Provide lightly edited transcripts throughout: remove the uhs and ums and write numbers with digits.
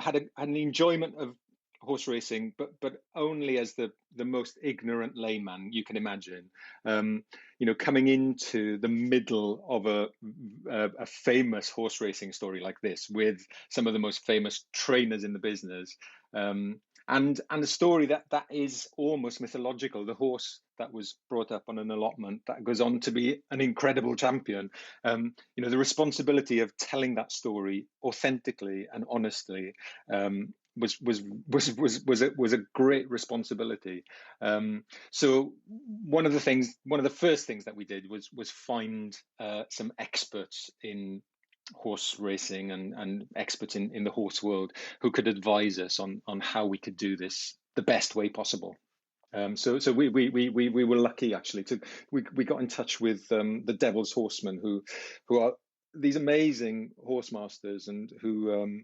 had an enjoyment of horse racing, but only as the most ignorant layman you can imagine. Coming into the middle of a famous horse racing story like this, with some of the most famous trainers in the business, and a story that is almost mythological. The horse that was brought up on an allotment that goes on to be an incredible champion. The responsibility of telling that story authentically and honestly was a great responsibility. So one of the first things that we did was find some experts in horse racing and experts in the horse world who could advise us on how we could do this the best way possible. So we were lucky actually we got in touch with the Devil's Horsemen, who are these amazing horse masters and who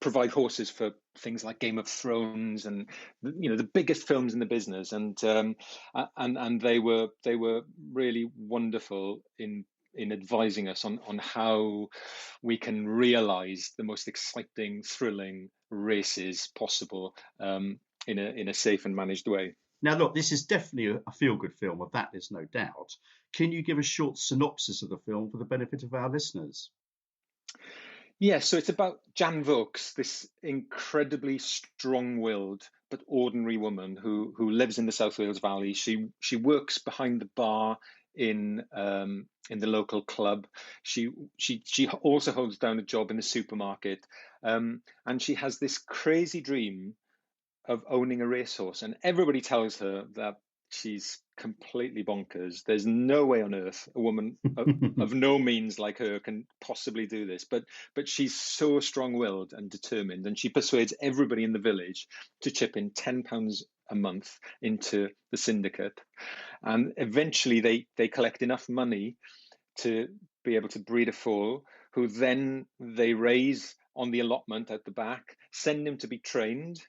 provide horses for things like Game of Thrones and the biggest films in the business, and they were really wonderful in advising us on how we can realize the most exciting, thrilling races possible in a safe and managed way. Now, look, this is definitely a feel-good film, of that there's no doubt. Can you give a short synopsis of the film for the benefit of our listeners? Yeah, so it's about Jan Vokes, this incredibly strong-willed but ordinary woman who lives in the South Wales Valley. She works behind the bar in the local club. She also holds down a job in the supermarket, and she has this crazy dream of owning a racehorse. And everybody tells her that she's completely bonkers. There's no way on earth a woman of no means like her can possibly do this. But she's so strong-willed and determined, and she persuades everybody in the village to chip in £10 a month into the syndicate. And eventually they collect enough money to be able to breed a foal, who then they raise on the allotment at the back, send him to be trained.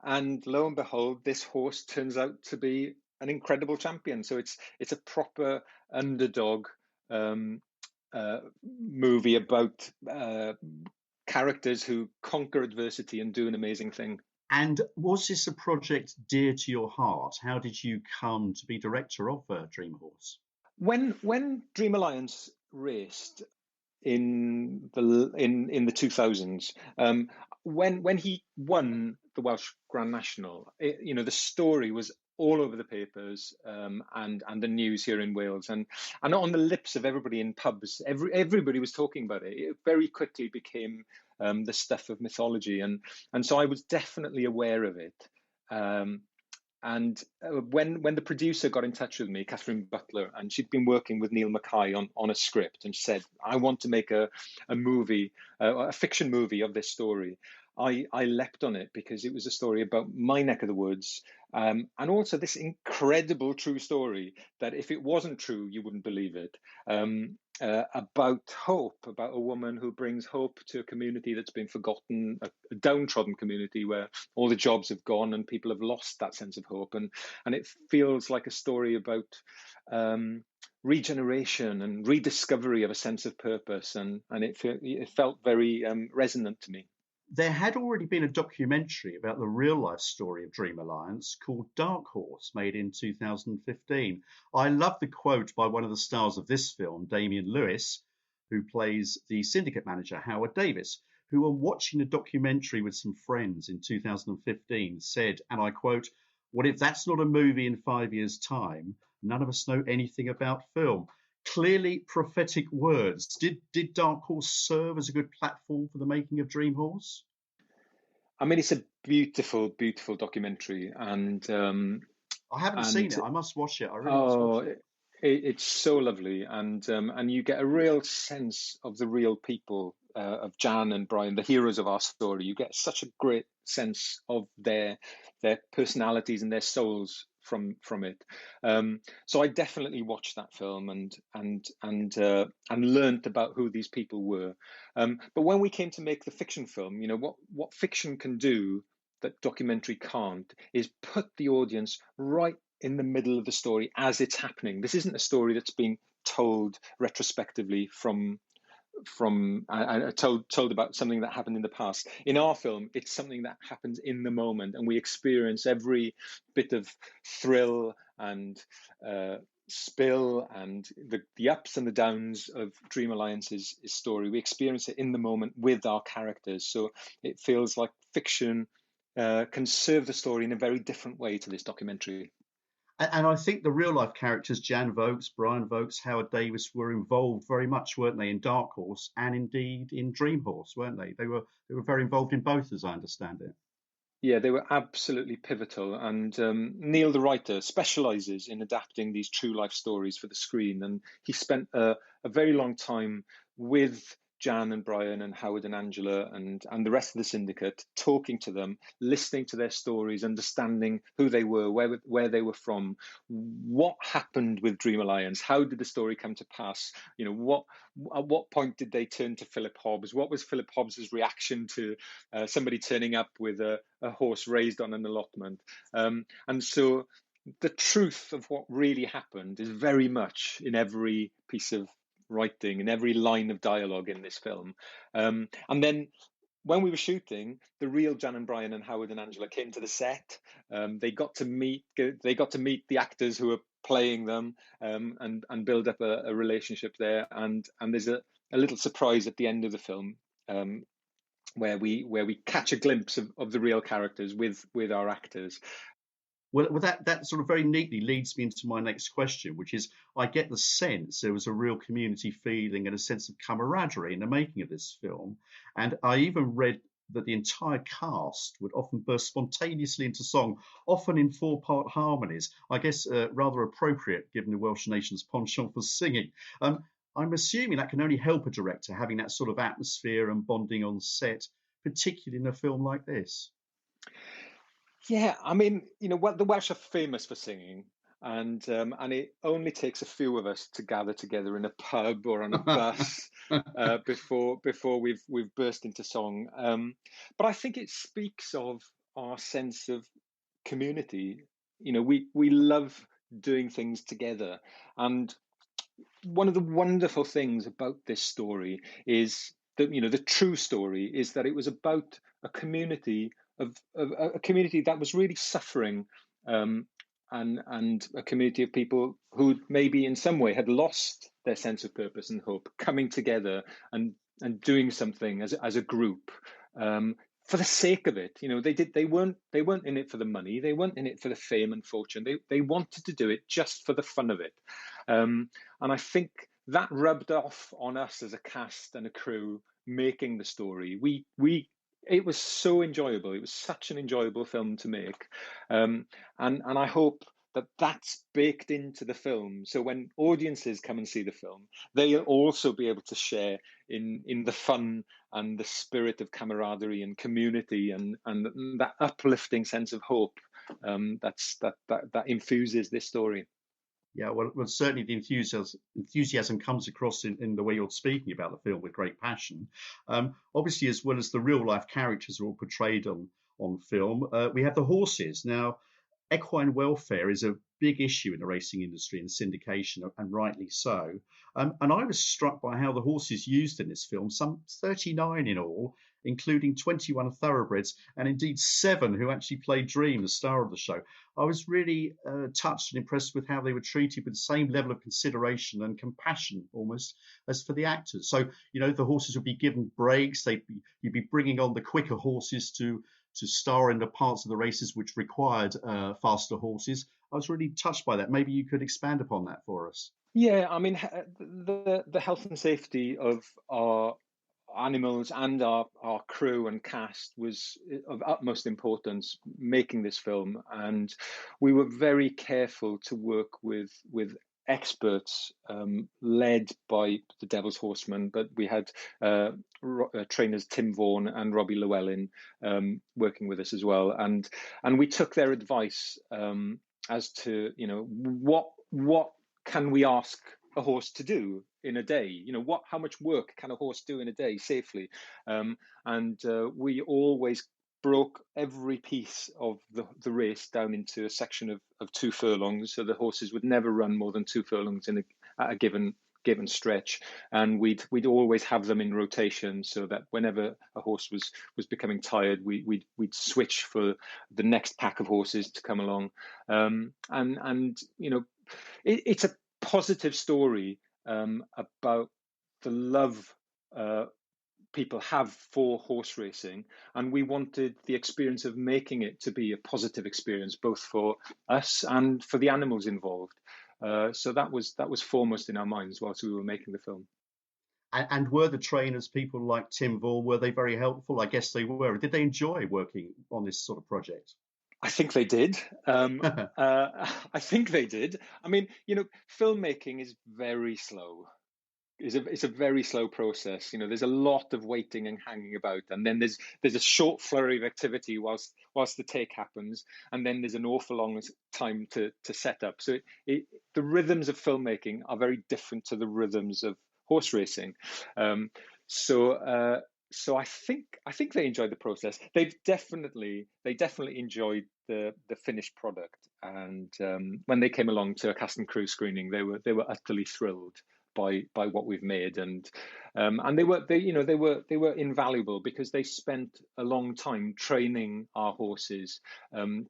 And lo and behold, this horse turns out to be an incredible champion. So it's a proper underdog movie about characters who conquer adversity and do an amazing thing. And was this a project dear to your heart? How did you come to be director of Dream Horse? When Dream Alliance raced in the 2000s, when he won the Welsh Grand National, the story was all over the papers and the news here in Wales, and on the lips of everybody in pubs. Everybody was talking about it. It very quickly became the stuff of mythology, and so I was definitely aware of it. And when the producer got in touch with me, Catherine Butler, and she'd been working with Neil Mackay on a script, and she said, I want to make a movie, a fiction movie of this story. I leapt on it because it was a story about my neck of the woods, and also this incredible true story that if it wasn't true, you wouldn't believe it. About hope, about a woman who brings hope to a community that's been forgotten, a downtrodden community where all the jobs have gone and people have lost that sense of hope. And it feels like a story about regeneration and rediscovery of a sense of purpose. And it felt very resonant to me. There had already been a documentary about the real-life story of Dream Alliance called Dark Horse, made in 2015. I love the quote by one of the stars of this film, Damian Lewis, who plays the syndicate manager, Howard Davis, who, on watching the documentary with some friends in 2015, said, and I quote, "Well, if that's not a movie in 5 years' time, none of us know anything about film." Clearly prophetic words. Did Dark Horse serve as a good platform for the making of Dream Horse? I mean, it's a beautiful, beautiful documentary, and I haven't seen it. I must watch it. I really must watch it. It's so lovely, and you get a real sense of the real people of Jan and Brian, the heroes of our story. You get such a great sense of their personalities and their souls from it. So I definitely watched that film and learnt about who these people were. But when we came to make the fiction film, what fiction can do that documentary can't is put the audience right in the middle of the story as it's happening. This isn't a story that's being told retrospectively from I told about something that happened in the past. In our film, it's something that happens in the moment, and we experience every bit of thrill and spill and the ups and the downs of Dream Alliance's story. We experience it in the moment with our characters, so it feels like fiction can serve the story in a very different way to this documentary. And I think the real life characters, Jan Vokes, Brian Vokes, Howard Davis, were involved very much, weren't they, in Dark Horse and indeed in Dream Horse, weren't they? They were very involved in both, as I understand it. Yeah, they were absolutely pivotal. And Neil, the writer, specializes in adapting these true life stories for the screen. And he spent a very long time with Jan and Brian and Howard and Angela and the rest of the syndicate, talking to them, listening to their stories, understanding who they were, where they were from, what happened with Dream Alliance, how did the story come to pass? You know, at what point did they turn to Philip Hobbs? What was Philip Hobbs's reaction to somebody turning up with a horse raised on an allotment? And so the truth of what really happened is very much in every piece of writing, in every line of dialogue in this film. And then when we were shooting, the real Jan and Brian and Howard and Angela came to the set. They got to meet the actors who were playing them, and build up a relationship there. And there's a little surprise at the end of the film, where we catch a glimpse of the real characters with our actors. Well, that sort of very neatly leads me into my next question, which is I get the sense there was a real community feeling and a sense of camaraderie in the making of this film. And I even read that the entire cast would often burst spontaneously into song, often in four-part harmonies. I guess rather appropriate given the Welsh nation's penchant for singing. I'm assuming that can only help a director having that sort of atmosphere and bonding on set, particularly in a film like this. Yeah, I mean, what the Welsh are famous for singing, and it only takes a few of us to gather together in a pub or on a bus before we've burst into song. But I think it speaks of our sense of community. We love doing things together, and one of the wonderful things about this story is that the true story is that it was about a community of a community that was really suffering, and a community of people who maybe in some way had lost their sense of purpose and hope, coming together and doing something as a group, for the sake of it. They weren't in it for the money, they weren't in it for the fame and fortune. They wanted to do it just for the fun of it. And I think that rubbed off on us as a cast and a crew making the story. It was so enjoyable. It was such an enjoyable film to make, and I hope that that's baked into the film. So when audiences come and see the film, they'll also be able to share in the fun and the spirit of camaraderie and community, and that uplifting sense of hope, that infuses this story. Yeah, well, certainly the enthusiasm comes across in the way you're speaking about the film with great passion. Obviously, as well as the real life characters are all portrayed on film, we have the horses. Now, equine welfare is a big issue in the racing industry and syndication, and rightly so. And I was struck by how the horses used in this film, some 39 in all, including 21 thoroughbreds, and indeed 7 who actually played Dream, the star of the show. I was really touched and impressed with how they were treated with the same level of consideration and compassion almost as for the actors. So, the horses would be given breaks. You'd be bringing on the quicker horses to star in the parts of the races which required faster horses. I was really touched by that. Maybe you could expand upon that for us. Yeah, I mean, the health and safety of our animals and our crew and cast was of utmost importance making this film, and we were very careful to work with experts, led by the Devil's Horseman, but we had trainers Tim Vaughan and Robbie Llewellyn working with us as well, and we took their advice, as to what can we ask a horse to do in a day. How much work can a horse do in a day safely? And we always broke every piece of the race down into a section of 2 furlongs, so the horses would never run more than 2 furlongs at a given give and stretch, and we'd always have them in rotation, so that whenever a horse was becoming tired, we'd switch for the next pack of horses to come along. And it's a positive story about the love people have for horse racing, and we wanted the experience of making it to be a positive experience, both for us and for the animals involved. So that was foremost in our minds whilst we were making the film. And were the trainers people like Tim Vaughan? Were they very helpful? I guess they were. Did they enjoy working on this sort of project? I think they did. I think they did. I mean, filmmaking is very slow. It's a very slow process. There's a lot of waiting and hanging about, and then there's a short flurry of activity whilst the take happens, and then there's an awful long time to set up. So the rhythms of filmmaking are very different to the rhythms of horse racing. So I think they enjoyed the process. They definitely enjoyed the finished product, and when they came along to a cast and crew screening, they were utterly thrilled by what we've made, and they were invaluable, because they spent a long time training our horses,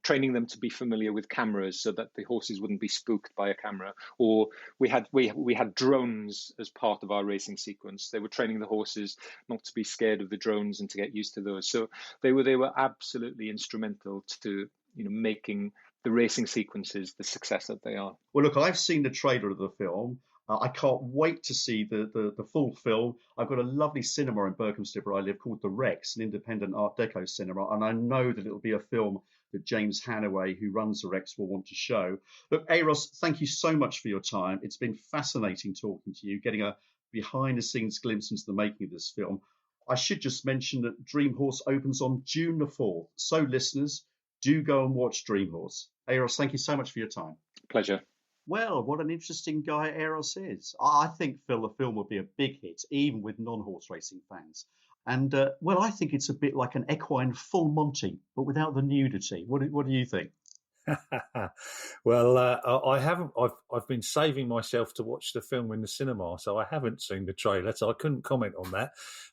training them to be familiar with cameras so that the horses wouldn't be spooked by a camera. Or we had drones as part of our racing sequence. They were training the horses not to be scared of the drones and to get used to those. So they were absolutely instrumental to making the racing sequences the success that they are. Well, look, I've seen the trailer of the film. I can't wait to see the full film. I've got a lovely cinema in Berkhamsted where I live called the Rex, an independent Art Deco cinema, and I know that it'll be a film that James Hannaway, who runs the Rex, will want to show. Look, Euros, thank you so much for your time. It's been fascinating talking to you, getting a behind-the-scenes glimpse into the making of this film. I should just mention that Dream Horse opens on June the 4th. So, listeners, do go and watch Dream Horse. Euros, thank you so much for your time. Pleasure. Well, what an interesting guy Euros is. I think, Phil, the film will be a big hit, even with non-horse racing fans. And, I think it's a bit like an equine full Monty, but without the nudity. What do you think? Well, I haven't. I've been saving myself to watch the film in the cinema, so I haven't seen the trailer, so I couldn't comment on that.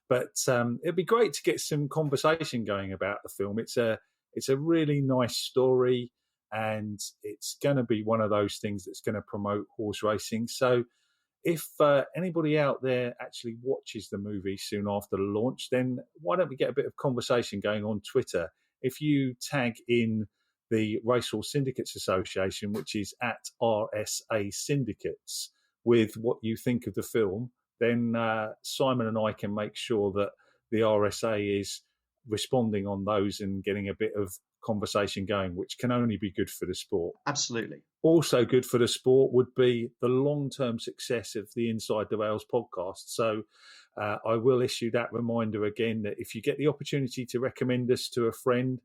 But it'd be great to get some conversation going about the film. It's a really nice story, and it's going to be one of those things that's going to promote horse racing. So if anybody out there actually watches the movie soon after the launch, then why don't we get a bit of conversation going on Twitter? If you tag in the Racecourse Syndicates Association, which is at RSA Syndicates, with what you think of the film, then Simon and I can make sure that the RSA is responding on those and getting a bit of conversation going, which can only be good for the sport. Absolutely. Also good for the sport would be the long-term success of the Inside the Rails podcast. So I will issue that reminder again, that if you get the opportunity to recommend us to a friend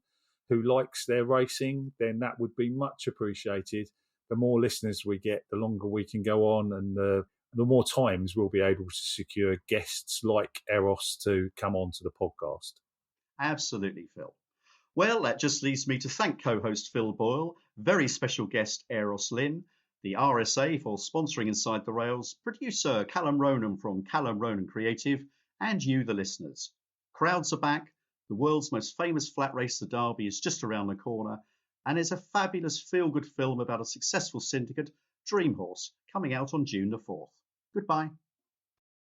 who likes their racing, then that would be much appreciated. The more listeners we get, the longer we can go on, and the more times we'll be able to secure guests like Euros to come on to the podcast. Absolutely, Phil. Well, that just leaves me to thank co-host Phil Boyle, very special guest Euros Lynn, the RSA for sponsoring Inside the Rails, producer Callum Ronan from Callum Ronan Creative, and you, the listeners. Crowds are back. The world's most famous flat race, the Derby, is just around the corner, and is a fabulous feel-good film about a successful syndicate, Dream Horse, coming out on June the 4th. Goodbye.